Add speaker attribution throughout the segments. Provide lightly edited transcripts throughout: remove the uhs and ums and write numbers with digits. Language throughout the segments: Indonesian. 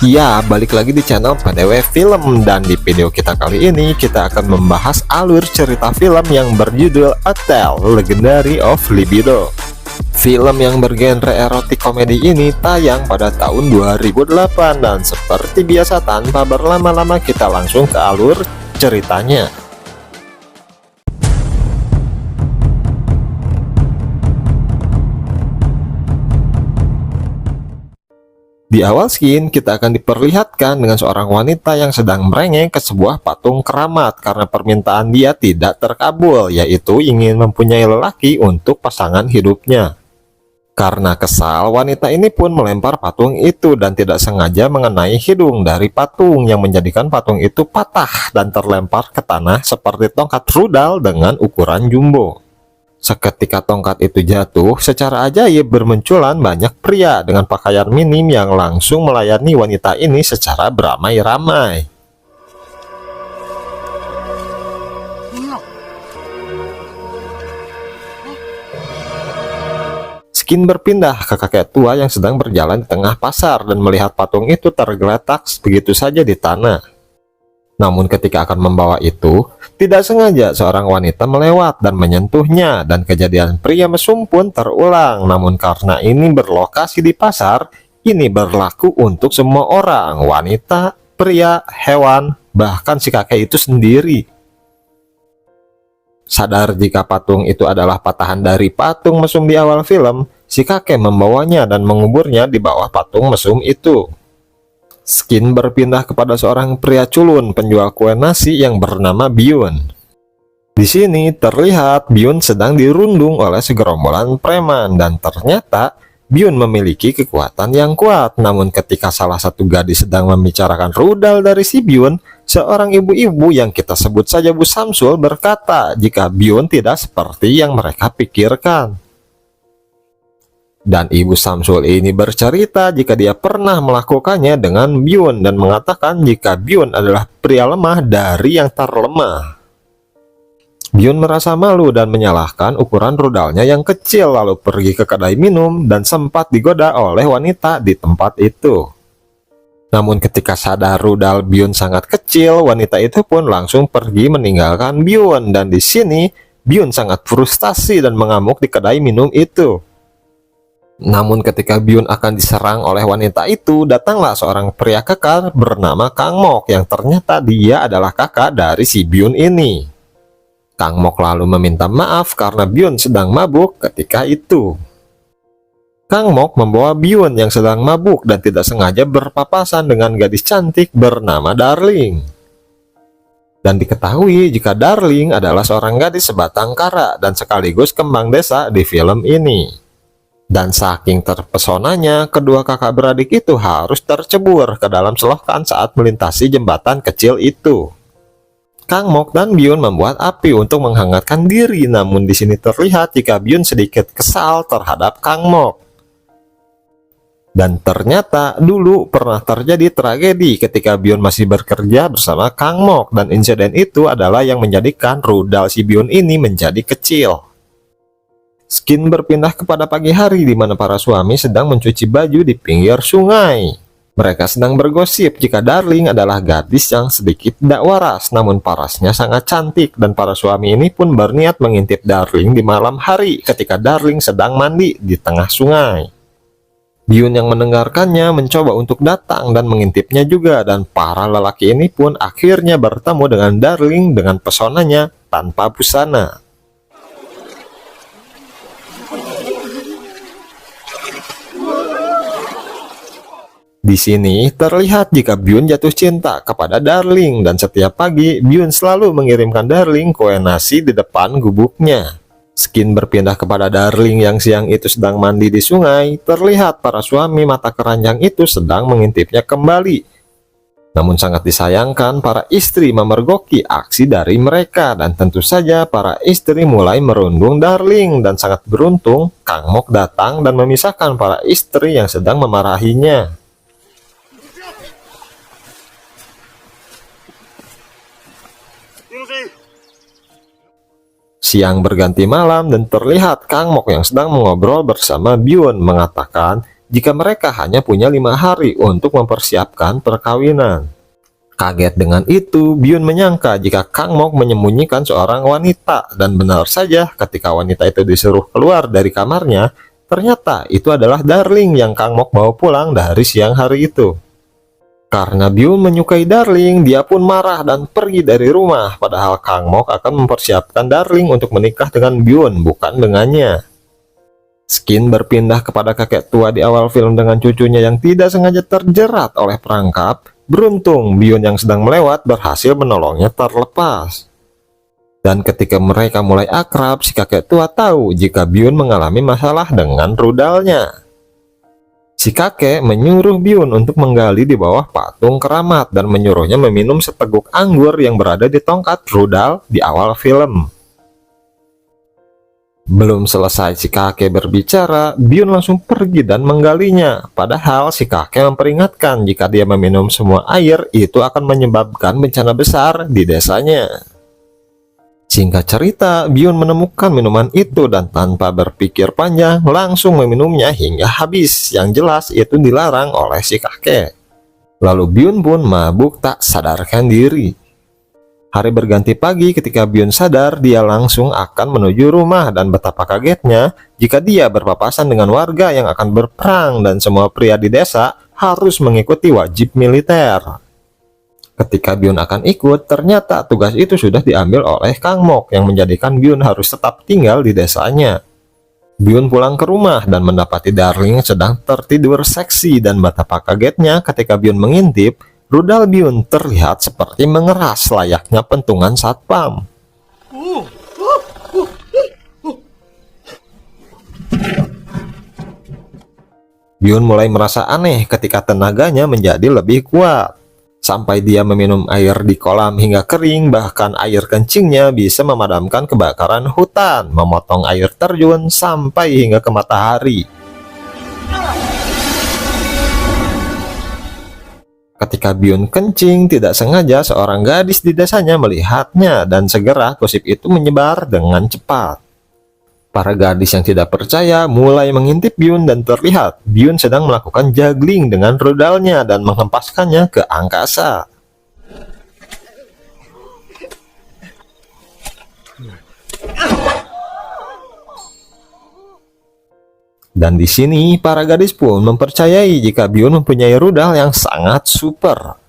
Speaker 1: Ya, balik lagi di channel PDW Film, dan di video kita kali ini kita akan membahas alur cerita film yang berjudul A Tale Legendary of Libido. Film yang bergenre erotik komedi ini tayang pada tahun 2008, dan seperti biasa tanpa berlama-lama kita langsung ke alur ceritanya. Di awal scene, kita akan diperlihatkan dengan seorang wanita yang sedang merengek ke sebuah patung keramat karena permintaan dia tidak terkabul, yaitu ingin mempunyai lelaki untuk pasangan hidupnya. Karena kesal, wanita ini pun melempar patung itu dan tidak sengaja mengenai hidung dari patung yang menjadikan patung itu patah dan terlempar ke tanah seperti tongkat rudal dengan ukuran jumbo. Seketika tongkat itu jatuh, secara ajaib bermunculan banyak pria dengan pakaian minim yang langsung melayani wanita ini secara beramai-ramai. Skin berpindah ke kakek tua yang sedang berjalan di tengah pasar dan melihat patung itu tergeletak begitu saja di tanah. Namun ketika akan membawa itu, tidak sengaja seorang wanita melewat dan menyentuhnya, dan kejadian pria mesum pun terulang. Namun karena ini berlokasi di pasar, ini berlaku untuk semua orang, wanita, pria, hewan, bahkan si kakek itu sendiri. Sadar jika patung itu adalah patahan dari patung mesum di awal film, si kakek membawanya dan menguburnya di bawah patung mesum itu. Skin berpindah kepada seorang pria culun penjual kue nasi yang bernama Byun. Di sini terlihat Byun sedang dirundung oleh segerombolan preman, dan ternyata Byun memiliki kekuatan yang kuat. Namun ketika salah satu gadis sedang membicarakan rudal dari si Byun, seorang ibu-ibu yang kita sebut saja Bu Samsul berkata jika Byun tidak seperti yang mereka pikirkan. Dan Ibu Samsul ini bercerita jika dia pernah melakukannya dengan Byun dan mengatakan jika Byun adalah pria lemah dari yang terlemah. Byun merasa malu dan menyalahkan ukuran rudalnya yang kecil, lalu pergi ke kedai minum dan sempat digoda oleh wanita di tempat itu. Namun ketika sadar rudal Byun sangat kecil, wanita itu pun langsung pergi meninggalkan Byun, dan di sini Byun sangat frustasi dan mengamuk di kedai minum itu. Namun ketika Byun akan diserang oleh wanita itu, datanglah seorang pria kekar bernama Kang Mok yang ternyata dia adalah kakak dari si Byun ini. Kang Mok lalu meminta maaf karena Byun sedang mabuk ketika itu. Kang Mok membawa Byun yang sedang mabuk dan tidak sengaja berpapasan dengan gadis cantik bernama Darling. Dan diketahui jika Darling adalah seorang gadis sebatang kara dan sekaligus kembang desa di film ini. Dan saking terpesonanya, kedua kakak beradik itu harus tercebur ke dalam selokan saat melintasi jembatan kecil itu. Kang Mok dan Byun membuat api untuk menghangatkan diri, namun di sini terlihat jika Byun sedikit kesal terhadap Kang Mok. Dan ternyata dulu pernah terjadi tragedi ketika Byun masih bekerja bersama Kang Mok, dan insiden itu adalah yang menjadikan rudal si Byun ini menjadi kecil. Skin berpindah kepada pagi hari di mana para suami sedang mencuci baju di pinggir sungai. Mereka sedang bergosip jika Darling adalah gadis yang sedikit tidak waras, namun parasnya sangat cantik, dan para suami ini pun berniat mengintip Darling di malam hari ketika Darling sedang mandi di tengah sungai. Byun yang mendengarkannya mencoba untuk datang dan mengintipnya juga, dan para lelaki ini pun akhirnya bertemu dengan Darling dengan pesonanya tanpa busana. Di sini terlihat jika Byun jatuh cinta kepada Darling, dan setiap pagi Byun selalu mengirimkan Darling kue nasi di depan gubuknya. Skin berpindah kepada Darling yang siang itu sedang mandi di sungai. Terlihat para suami mata keranjang itu sedang mengintipnya kembali. Namun sangat disayangkan para istri memergoki aksi dari mereka, dan tentu saja para istri mulai merundung Darling, dan sangat beruntung Kang Mok datang dan memisahkan para istri yang sedang memarahinya. Siang berganti malam dan terlihat Kang Mok yang sedang mengobrol bersama Byun mengatakan jika mereka hanya punya 5 hari untuk mempersiapkan perkawinan. Kaget dengan itu, Byun menyangka jika Kang Mok menyembunyikan seorang wanita, dan benar saja ketika wanita itu disuruh keluar dari kamarnya, ternyata itu adalah Darling yang Kang Mok bawa pulang dari siang hari itu. Karena Byun menyukai Darling, dia pun marah dan pergi dari rumah, padahal Kang Mok akan mempersiapkan Darling untuk menikah dengan Byun, bukan dengannya. Skin berpindah kepada kakek tua di awal film dengan cucunya yang tidak sengaja terjerat oleh perangkap. Beruntung Byun yang sedang melewat berhasil menolongnya terlepas. Dan ketika mereka mulai akrab, si kakek tua tahu jika Byun mengalami masalah dengan rudalnya. Si kakek menyuruh Byun untuk menggali di bawah patung keramat dan menyuruhnya meminum seteguk anggur yang berada di tongkat rudal di awal film. Belum selesai si kakek berbicara, Byun langsung pergi dan menggalinya. Padahal si kakek memperingatkan jika dia meminum semua air itu akan menyebabkan bencana besar di desanya. Singkat cerita, Byun menemukan minuman itu dan tanpa berpikir panjang langsung meminumnya hingga habis. Yang jelas itu dilarang oleh si kakek. Lalu Byun pun mabuk tak sadarkan diri. Hari berganti pagi, ketika Byun sadar, dia langsung akan menuju rumah dan betapa kagetnya jika dia berpapasan dengan warga yang akan berperang dan semua pria di desa harus mengikuti wajib militer. Ketika Byun akan ikut, ternyata tugas itu sudah diambil oleh Kang Mok yang menjadikan Byun harus tetap tinggal di desanya. Byun pulang ke rumah dan mendapati Darling sedang tertidur seksi, dan betapa kagetnya ketika Byun mengintip, rudal Byun terlihat seperti mengeras layaknya pentungan satpam. Byun mulai merasa aneh ketika tenaganya menjadi lebih kuat. Sampai dia meminum air di kolam hingga kering, bahkan air kencingnya bisa memadamkan kebakaran hutan, memotong air terjun sampai hingga ke matahari. Ketika Byun kencing, tidak sengaja seorang gadis di desanya melihatnya dan segera gosip itu menyebar dengan cepat. Para gadis yang tidak percaya mulai mengintip Byun dan terlihat Byun sedang melakukan juggling dengan rudalnya dan menghempaskannya ke angkasa. Dan di sini para gadis pun mempercayai jika Byun mempunyai rudal yang sangat super.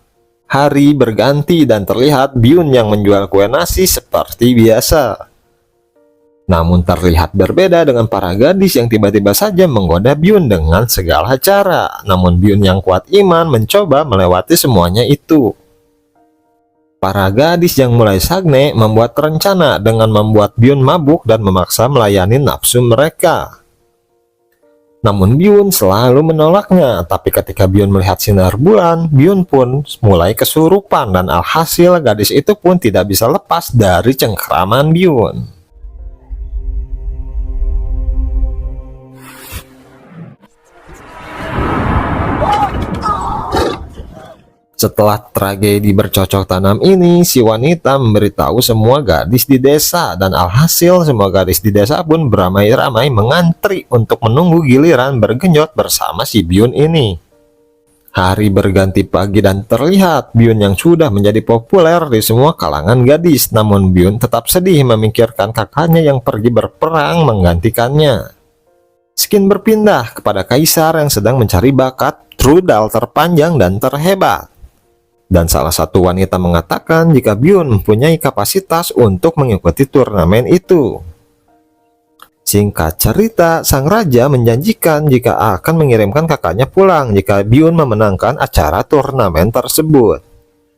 Speaker 1: Hari berganti dan terlihat Byun yang menjual kue nasi seperti biasa. Namun terlihat berbeda dengan para gadis yang tiba-tiba saja menggoda Byun dengan segala cara. Namun Byun yang kuat iman mencoba melewati semuanya itu. Para gadis yang mulai sagne membuat rencana dengan membuat Byun mabuk dan memaksa melayani nafsu mereka. Namun Byun selalu menolaknya, tapi ketika Byun melihat sinar bulan, Byun pun mulai kesurupan dan alhasil gadis itu pun tidak bisa lepas dari cengkeraman Byun. Setelah tragedi bercocok tanam ini, si wanita memberitahu semua gadis di desa, dan alhasil semua gadis di desa pun beramai-ramai mengantri untuk menunggu giliran bergenjot bersama si Byun ini. Hari berganti pagi dan terlihat Byun yang sudah menjadi populer di semua kalangan gadis, namun Byun tetap sedih memikirkan kakaknya yang pergi berperang menggantikannya. Skin berpindah kepada kaisar yang sedang mencari bakat rudal terpanjang dan terhebat. Dan salah satu wanita mengatakan jika Byun mempunyai kapasitas untuk mengikuti turnamen itu. Singkat cerita, sang raja menjanjikan jika akan mengirimkan kakaknya pulang jika Byun memenangkan acara turnamen tersebut.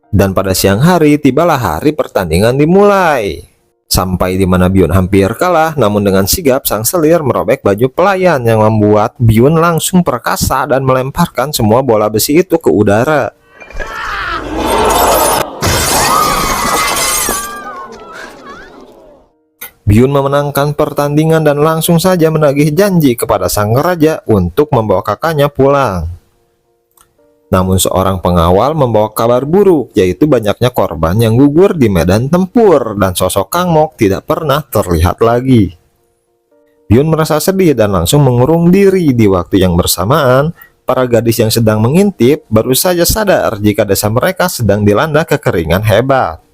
Speaker 1: Dan pada siang hari, tibalah hari pertandingan dimulai. Sampai di mana Byun hampir kalah, namun dengan sigap sang selir merobek baju pelayan yang membuat Byun langsung perkasa dan melemparkan semua bola besi itu ke udara. Byun memenangkan pertandingan dan langsung saja menagih janji kepada sang raja untuk membawa kakaknya pulang. Namun seorang pengawal membawa kabar buruk, yaitu banyaknya korban yang gugur di medan tempur dan sosok Kang Mok tidak pernah terlihat lagi. Byun merasa sedih dan langsung mengurung diri. Di waktu yang bersamaan, para gadis yang sedang mengintip baru saja sadar jika desa mereka sedang dilanda kekeringan hebat.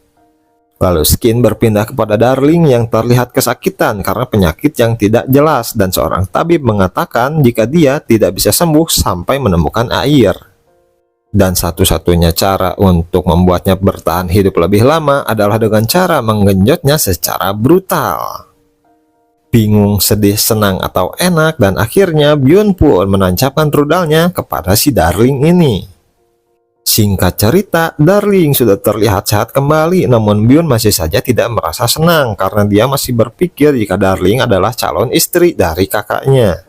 Speaker 1: Lalu Skin berpindah kepada Darling yang terlihat kesakitan karena penyakit yang tidak jelas, dan seorang tabib mengatakan jika dia tidak bisa sembuh sampai menemukan air. Dan satu-satunya cara untuk membuatnya bertahan hidup lebih lama adalah dengan cara menggenjotnya secara brutal. Bingung, sedih, senang, atau enak, dan akhirnya Byun pun menancapkan rudalnya kepada si Darling ini. Singkat cerita, Darling sudah terlihat sehat kembali, namun Byun masih saja tidak merasa senang karena dia masih berpikir jika Darling adalah calon istri dari kakaknya.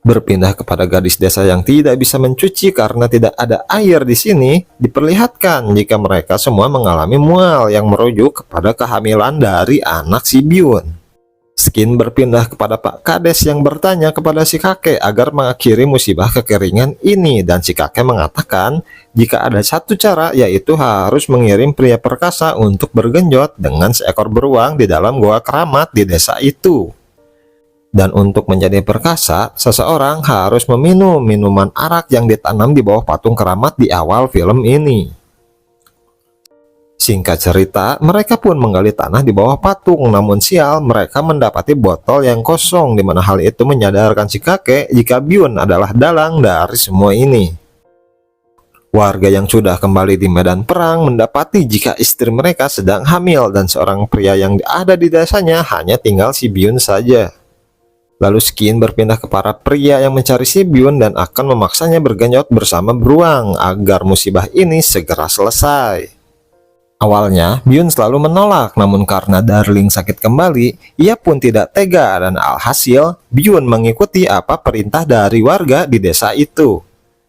Speaker 1: Berpindah kepada gadis desa yang tidak bisa mencuci karena tidak ada air di sini, diperlihatkan jika mereka semua mengalami mual yang merujuk kepada kehamilan dari anak si Byun. Skin berpindah kepada Pak Kades yang bertanya kepada si kakek agar mengakhiri musibah kekeringan ini, dan si kakek mengatakan jika ada satu cara, yaitu harus mengirim pria perkasa untuk bergenjot dengan seekor beruang di dalam goa keramat di desa itu. Dan untuk menjadi perkasa, seseorang harus meminum minuman arak yang ditanam di bawah patung keramat di awal film ini. Singkat cerita, mereka pun menggali tanah di bawah patung, namun sial, mereka mendapati botol yang kosong, di mana hal itu menyadarkan si kakek jika Byun adalah dalang dari semua ini. Warga yang sudah kembali di medan perang mendapati jika istri mereka sedang hamil, dan seorang pria yang ada di desanya hanya tinggal si Byun saja. Lalu Skin berpindah ke para pria yang mencari si Byun dan akan memaksanya bergenjot bersama beruang agar musibah ini segera selesai. Awalnya, Byun selalu menolak, namun karena Darling sakit kembali, ia pun tidak tega, dan alhasil, Byun mengikuti apa perintah dari warga di desa itu.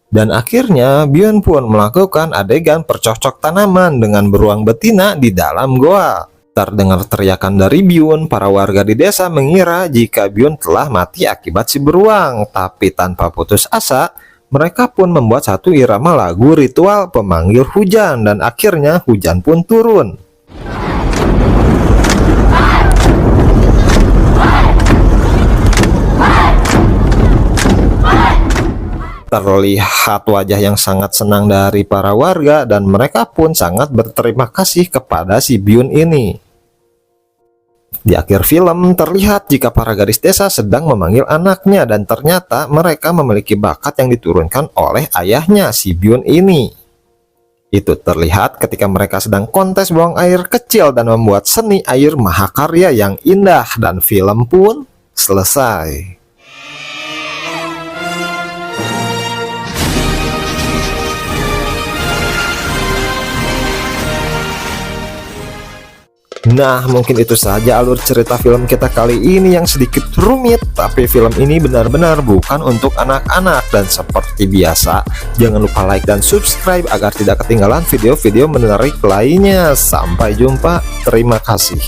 Speaker 1: Dan akhirnya, Byun pun melakukan adegan percocok tanaman dengan beruang betina di dalam goa. Terdengar teriakan dari Byun, para warga di desa mengira jika Byun telah mati akibat si beruang, tapi tanpa putus asa, mereka pun membuat satu irama lagu ritual pemanggil hujan, dan akhirnya hujan pun turun. Terlihat wajah yang sangat senang dari para warga, dan mereka pun sangat berterima kasih kepada si Byun ini. Di akhir film terlihat jika para gadis desa sedang memanggil anaknya, dan ternyata mereka memiliki bakat yang diturunkan oleh ayahnya si Byun ini. Itu terlihat ketika mereka sedang kontes buang air kecil dan membuat seni air mahakarya yang indah, dan film pun selesai. Nah, mungkin itu saja alur cerita film kita kali ini yang sedikit rumit, tapi film ini benar-benar bukan untuk anak-anak. Dan seperti biasa, jangan lupa like dan subscribe agar tidak ketinggalan video-video menarik lainnya. Sampai jumpa, terima kasih.